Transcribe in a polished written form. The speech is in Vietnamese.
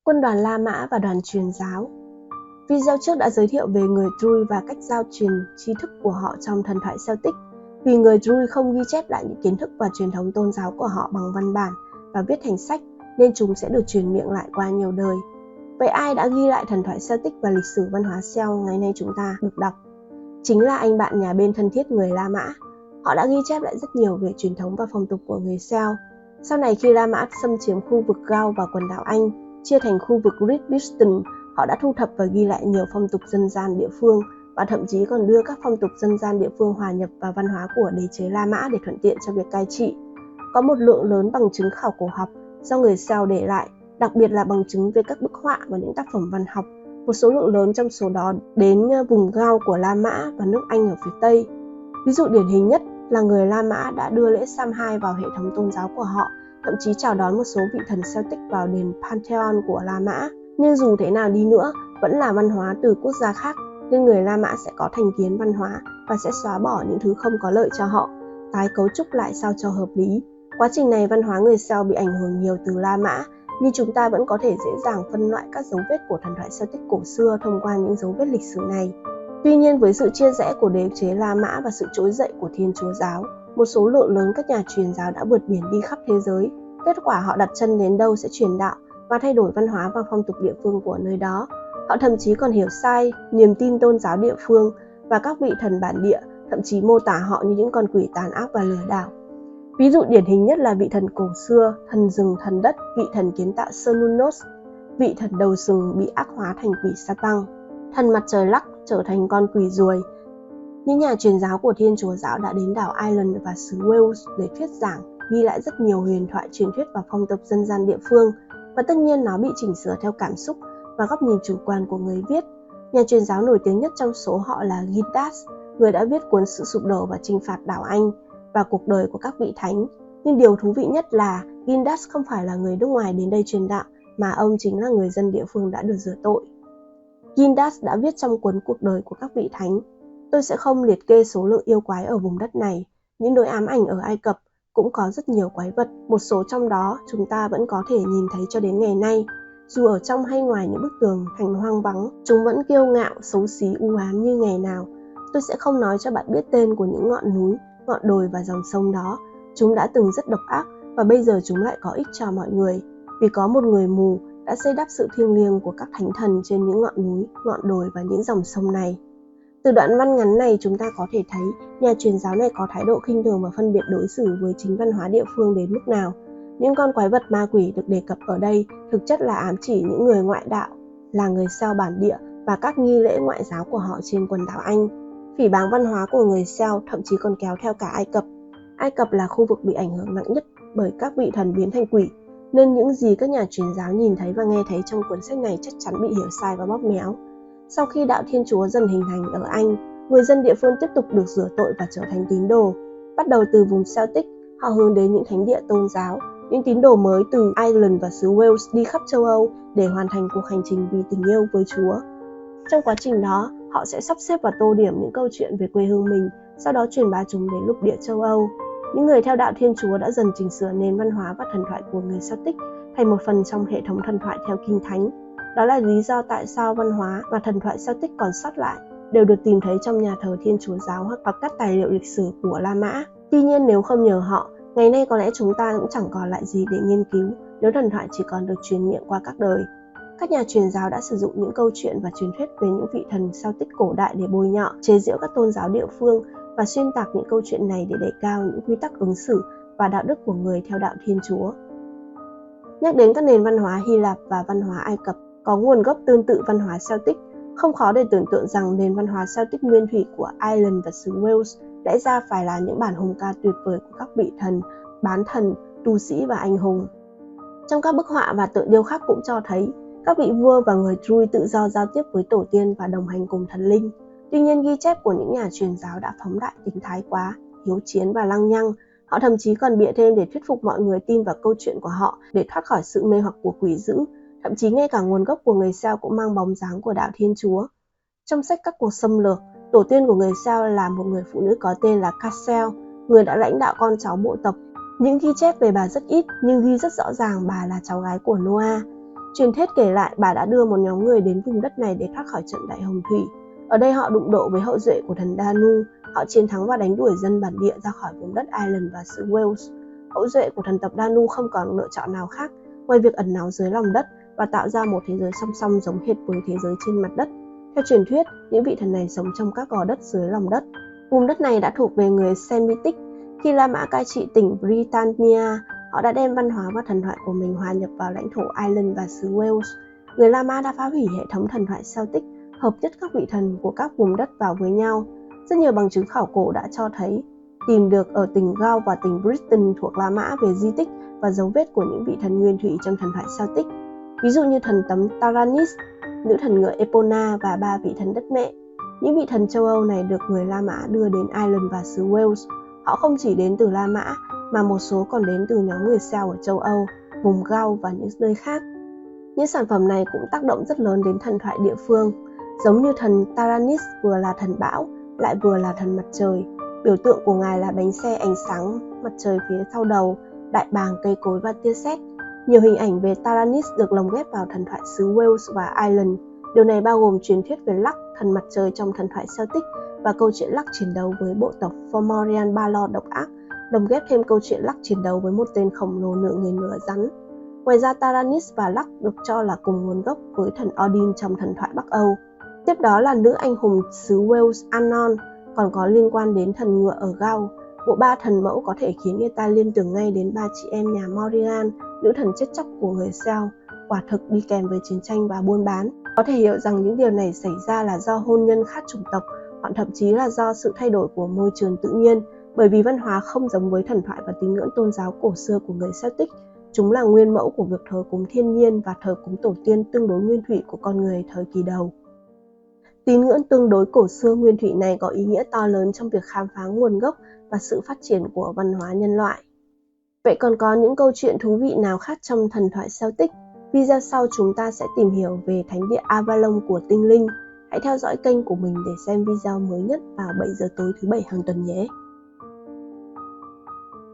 Quân đoàn La Mã và đoàn truyền giáo. Video trước đã giới thiệu về người Druid và cách giao truyền tri thức của họ trong thần thoại Celtic. Vì người Druid không ghi chép lại những kiến thức và truyền thống tôn giáo của họ bằng văn bản và viết thành sách, nên chúng sẽ được truyền miệng lại qua nhiều đời. Vậy ai đã ghi lại thần thoại Celtic và lịch sử văn hóa Celt ngày nay chúng ta được đọc? Chính là anh bạn nhà bên thân thiết người La Mã. Họ đã ghi chép lại rất nhiều về truyền thống và phong tục của người Celt. Sau này khi La Mã xâm chiếm khu vực Gaul và quần đảo Anh, chia thành khu vực Great Britain, họ đã thu thập và ghi lại nhiều phong tục dân gian địa phương và thậm chí còn đưa các phong tục dân gian địa phương hòa nhập vào văn hóa của đế chế La Mã để thuận tiện cho việc cai trị. Có một lượng lớn bằng chứng khảo cổ học do người Celt để lại, đặc biệt là bằng chứng về các bức họa và những tác phẩm văn học. Một số lượng lớn trong số đó đến vùng Gaul của La Mã và nước Anh ở phía Tây. Ví dụ điển hình nhất là người La Mã đã đưa lễ Samhain vào hệ thống tôn giáo của họ, thậm chí chào đón một số vị thần Celtic vào đền Pantheon của La Mã. Nhưng dù thế nào đi nữa, vẫn là văn hóa từ quốc gia khác, nên người La Mã sẽ có thành kiến văn hóa và sẽ xóa bỏ những thứ không có lợi cho họ, tái cấu trúc lại sao cho hợp lý. Quá trình này văn hóa người Celt bị ảnh hưởng nhiều từ La Mã, nhưng chúng ta vẫn có thể dễ dàng phân loại các dấu vết của thần thoại Celtic cổ xưa thông qua những dấu vết lịch sử này. Tuy nhiên, với sự chia rẽ của đế chế La Mã và sự trỗi dậy của Thiên Chúa giáo, một số lượng lớn các nhà truyền giáo đã vượt biển đi khắp thế giới. Kết quả họ đặt chân đến đâu sẽ truyền đạo và thay đổi văn hóa và phong tục địa phương của nơi đó. Họ thậm chí còn hiểu sai niềm tin tôn giáo địa phương và các vị thần bản địa, thậm chí mô tả họ như những con quỷ tàn ác và lừa đảo. Ví dụ điển hình nhất là vị thần cổ xưa, thần rừng, thần đất, vị thần kiến tạo Cernunnos, vị thần đầu sừng bị ác hóa thành quỷ Satan, thần mặt trời lắc trở thành con quỷ ruồi. Những nhà truyền giáo của Thiên Chúa giáo đã đến đảo Ireland và xứ Wales để thuyết giảng, ghi lại rất nhiều huyền thoại truyền thuyết và phong tục dân gian địa phương, và tất nhiên nó bị chỉnh sửa theo cảm xúc và góc nhìn chủ quan của người viết. Nhà truyền giáo nổi tiếng nhất trong số họ là Gildas, người đã viết cuốn Sự sụp đổ và chinh phạt đảo Anh và cuộc đời của các vị thánh. Nhưng điều thú vị nhất là Gildas không phải là người nước ngoài đến đây truyền đạo, mà ông chính là người dân địa phương đã được rửa tội. Gildas đã viết trong cuốn Cuộc đời của các vị thánh: tôi sẽ không liệt kê số lượng yêu quái ở vùng đất này. Những nỗi ám ảnh ở Ai Cập cũng có rất nhiều quái vật, một số trong đó chúng ta vẫn có thể nhìn thấy cho đến ngày nay. Dù ở trong hay ngoài những bức tường thành hoang vắng, chúng vẫn kiêu ngạo, xấu xí, u ám như ngày nào. Tôi sẽ không nói cho bạn biết tên của những ngọn núi, ngọn đồi và dòng sông đó. Chúng đã từng rất độc ác và bây giờ chúng lại có ích cho mọi người, vì có một người mù đã xây đắp sự thiêng liêng của các thánh thần trên những ngọn núi, ngọn đồi và những dòng sông này. Từ đoạn văn ngắn này chúng ta có thể thấy nhà truyền giáo này có thái độ khinh thường và phân biệt đối xử với chính văn hóa địa phương đến mức nào. Những con quái vật ma quỷ được đề cập ở đây thực chất là ám chỉ những người ngoại đạo, là người Celt bản địa và các nghi lễ ngoại giáo của họ trên quần đảo Anh. Phỉ báng văn hóa của người Celt thậm chí còn kéo theo cả Ai Cập. Ai Cập là khu vực bị ảnh hưởng nặng nhất bởi các vị thần biến thành quỷ, nên những gì các nhà truyền giáo nhìn thấy và nghe thấy trong cuốn sách này chắc chắn bị hiểu sai và bóp méo. Sau khi đạo Thiên Chúa dần hình thành ở Anh, người dân địa phương tiếp tục được rửa tội và trở thành tín đồ. Bắt đầu từ vùng Celtic, họ hướng đến những thánh địa tôn giáo. Những tín đồ mới từ Ireland và xứ Wales đi khắp châu Âu để hoàn thành cuộc hành trình vì tình yêu với Chúa. Trong quá trình đó, họ sẽ sắp xếp và tô điểm những câu chuyện về quê hương mình, sau đó truyền bá chúng đến lục địa châu Âu. Những người theo đạo Thiên Chúa đã dần chỉnh sửa nền văn hóa và thần thoại của người Celtic thành một phần trong hệ thống thần thoại theo Kinh Thánh. Đó là lý do tại sao văn hóa và thần thoại Celtic còn sót lại đều được tìm thấy trong nhà thờ Thiên Chúa giáo hoặc các tài liệu lịch sử của La Mã. Tuy nhiên, nếu không nhờ họ, ngày nay có lẽ chúng ta cũng chẳng còn lại gì để nghiên cứu nếu thần thoại chỉ còn được truyền miệng qua các đời. Các nhà truyền giáo đã sử dụng những câu chuyện và truyền thuyết về những vị thần Celtic cổ đại để bôi nhọ, chế giễu các tôn giáo địa phương và xuyên tạc những câu chuyện này để đẩy cao những quy tắc ứng xử và đạo đức của người theo đạo Thiên Chúa. Nhắc đến các nền văn hóa Hy Lạp và văn hóa Ai Cập có nguồn gốc tương tự văn hóa Celtic, không khó để tưởng tượng rằng nền văn hóa Celtic nguyên thủy của Ireland và xứ Wales lẽ ra phải là những bản hùng ca tuyệt vời của các vị thần, bán thần, tu sĩ và anh hùng. Trong các bức họa và tượng điêu khắc cũng cho thấy các vị vua và người Druid tự do giao tiếp với tổ tiên và đồng hành cùng thần linh. Tuy nhiên, ghi chép của những nhà truyền giáo đã phóng đại tính thái quá, hiếu chiến và lăng nhăng. Họ thậm chí còn bịa thêm để thuyết phục mọi người tin vào câu chuyện của họ để thoát khỏi sự mê hoặc của quỷ dữ. Thậm chí ngay cả nguồn gốc của người Celt cũng mang bóng dáng của đạo Thiên Chúa. Trong sách Các cuộc xâm lược, tổ tiên của người Celt là một người phụ nữ có tên là Cassel, người đã lãnh đạo con cháu bộ tộc. Những ghi chép về bà rất ít, nhưng ghi rất rõ ràng bà là cháu gái của Noah. Truyền thuyết kể lại bà đã đưa một nhóm người đến vùng đất này để thoát khỏi trận đại hồng thủy. Ở đây họ đụng độ với hậu duệ của thần Danu, họ chiến thắng và đánh đuổi dân bản địa ra khỏi vùng đất Ireland và xứ Wales. Hậu duệ của thần tộc Danu không còn lựa chọn nào khác ngoài việc ẩn náu dưới lòng đất và tạo ra một thế giới song song giống hệt với thế giới trên mặt đất. Theo truyền thuyết, những vị thần này sống trong các gò đất dưới lòng đất. Vùng đất này đã thuộc về người Semitic. Khi La Mã cai trị tỉnh Britannia, họ đã đem văn hóa và thần thoại của mình hòa nhập vào lãnh thổ Ireland và xứ Wales. Người La Mã đã phá hủy hệ thống thần thoại Celtic, hợp nhất các vị thần của các vùng đất vào với nhau. Rất nhiều bằng chứng khảo cổ đã cho thấy tìm được ở tỉnh Gaul và tỉnh Britain thuộc La Mã về di tích và dấu vết của những vị thần nguyên thủy trong thần thoại Celtic. Ví dụ như thần tấm Taranis, nữ thần ngựa Epona và 3 vị thần đất mẹ. Những vị thần châu Âu này được người La Mã đưa đến Ireland và xứ Wales. Họ không chỉ đến từ La Mã mà một số còn đến từ nhóm người Celt ở châu Âu, vùng Gaul và những nơi khác. Những sản phẩm này cũng tác động rất lớn đến thần thoại địa phương. Giống như thần Taranis vừa là thần bão, lại vừa là thần mặt trời. Biểu tượng của ngài là bánh xe ánh sáng mặt trời phía sau đầu, đại bàng, cây cối và tia sét. Nhiều hình ảnh về Taranis được lồng ghép vào thần thoại xứ Wales và Ireland. Điều này bao gồm truyền thuyết về Lugh, thần mặt trời trong thần thoại Celtic, và câu chuyện Lugh chiến đấu với bộ tộc Fomorian Balor độc ác, lồng ghép thêm câu chuyện Lugh chiến đấu với một tên khổng lồ nửa người nửa rắn. Ngoài ra, Taranis và Lugh được cho là cùng nguồn gốc với thần Odin trong thần thoại Bắc Âu. Tiếp đó là nữ anh hùng xứ Wales Annon, còn có liên quan đến thần ngựa ở Gaul. Bộ ba thần mẫu có thể khiến người ta liên tưởng ngay đến 3 chị em nhà Morrigan, nữ thần chết chóc của người Celt, quả thực đi kèm với chiến tranh và buôn bán. Có thể hiểu rằng những điều này xảy ra là do hôn nhân khác chủng tộc, hoặc thậm chí là do sự thay đổi của môi trường tự nhiên, bởi vì văn hóa không giống với thần thoại và tín ngưỡng tôn giáo cổ xưa của người Celtic. Chúng là nguyên mẫu của việc thờ cúng thiên nhiên và thờ cúng tổ tiên tương đối nguyên thủy của con người thời kỳ đầu. Tín ngưỡng tương đối cổ xưa nguyên thủy này có ý nghĩa to lớn trong việc khám phá nguồn gốc và sự phát triển của văn hóa nhân loại. Vậy còn có những câu chuyện thú vị nào khác trong thần thoại Celtic? Video sau chúng ta sẽ tìm hiểu về thánh địa Avalon của tinh linh. Hãy theo dõi kênh của mình để xem video mới nhất vào 7 giờ tối thứ Bảy hàng tuần nhé!